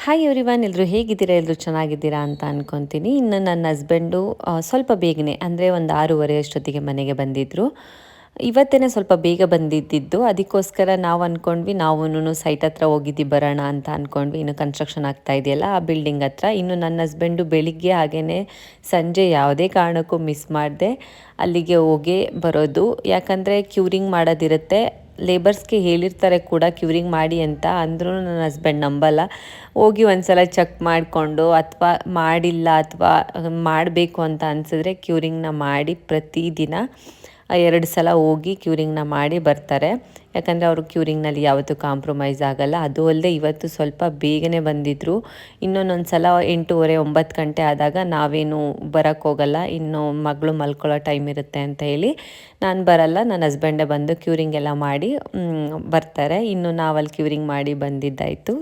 Hi everyone, ಎಲ್ಲರೂ ಹೇಗಿದ್ದೀರಾ? ಎಲ್ಲರೂ ಚೆನ್ನಾಗಿದ್ದೀರಾ ಅಂತ ಅನ್ಕೊತೀನಿ. ಇನ್ನು ನನ್ನ ಹಸ್ಬೆಂಡು ಸ್ವಲ್ಪ ಬೇಗನೆ ಅಂದರೆ ಒಂದು 6:30 ಅಷ್ಟೊತ್ತಿಗೆ ಮನೆಗೆ ಬಂದಿದ್ದರು. ಇವತ್ತೇ ಸ್ವಲ್ಪ ಬೇಗ ಬಂದಿದ್ದಿದ್ದು, ಅದಕ್ಕೋಸ್ಕರ ನಾವು ಅಂದ್ಕೊಂಡ್ವಿ ನಾವೂನು ಸೈಟ್ ಹತ್ರ ಹೋಗಿದ್ದು ಬರೋಣ ಅಂತ ಅಂದ್ಕೊಂಡ್ವಿ. ಇನ್ನು ಕನ್ಸ್ಟ್ರಕ್ಷನ್ ಆಗ್ತಾ ಇದೆಯಲ್ಲ ಆ ಬಿಲ್ಡಿಂಗ್ ಹತ್ರ. ಇನ್ನು ನನ್ನ ಹಸ್ಬೆಂಡು ಬೆಳಿಗ್ಗೆ ಹಾಗೆಯೇ ಸಂಜೆ ಯಾವುದೇ ಕಾರಣಕ್ಕೂ ಮಿಸ್ ಮಾಡದೆ ಅಲ್ಲಿಗೆ ಹೋಗೇ ಬರೋದು. ಯಾಕಂದರೆ ಕ್ಯೂರಿಂಗ್ ಮಾಡೋದಿರುತ್ತೆ. ಲೇಬರ್ಸ್ಗೆ ಹೇಳಿರ್ತಾರೆ ಕೂಡ ಕ್ಯೂರಿಂಗ್ ಮಾಡಿ ಅಂತ, ಅಂದ್ರೂ ನನ್ನ ಹಸ್ಬೆಂಡ್ ನಂಬಲ್ಲ. ಹೋಗಿ ಒಂದು ಸಲ ಚೆಕ್ ಮಾಡಿಕೊಂಡು ಅಥವಾ ಮಾಡಿಲ್ಲ ಅಥವಾ ಮಾಡಬೇಕು ಅಂತ ಅನಿಸಿದ್ರೆ ಕ್ಯೂರಿಂಗ್ನ ಮಾಡಿ ಪ್ರತಿದಿನ 2 ಸಲ ಹೋಗಿ ಕ್ಯೂರಿಂಗ್ನ ಮಾಡಿ ಬರ್ತಾರೆ. ಯಾಕಂದರೆ ಅವರು ಕ್ಯೂರಿಂಗ್ನಲ್ಲಿ ಯಾವತ್ತೂ ಕಾಂಪ್ರಮೈಸ್ ಆಗಲ್ಲ. ಅದು ಅಲ್ಲದೆ ಇವತ್ತು ಸ್ವಲ್ಪ ಬೇಗನೆ ಬಂದಿದ್ದರು. ಇನ್ನೊಂದೊಂದು ಸಲ 8:30 9 ಗಂಟೆ ಆದಾಗ ನಾವೇನು ಬರೋಕ್ಕೋಗಲ್ಲ, ಇನ್ನು ಮಗಳು ಮಲ್ಕೊಳ್ಳೋ ಟೈಮ್ ಇರುತ್ತೆ ಅಂತ ಹೇಳಿ ನಾನು ಬರಲ್ಲ. ನನ್ನ ಹಸ್ಬೆಂಡೇ ಬಂದು ಕ್ಯೂರಿಂಗ್ ಎಲ್ಲ ಮಾಡಿ ಬರ್ತಾರೆ. ಇನ್ನು ನಾವಲ್ಲಿ ಕ್ಯೂರಿಂಗ್ ಮಾಡಿ ಬಂದಿದ್ದಾಯಿತು.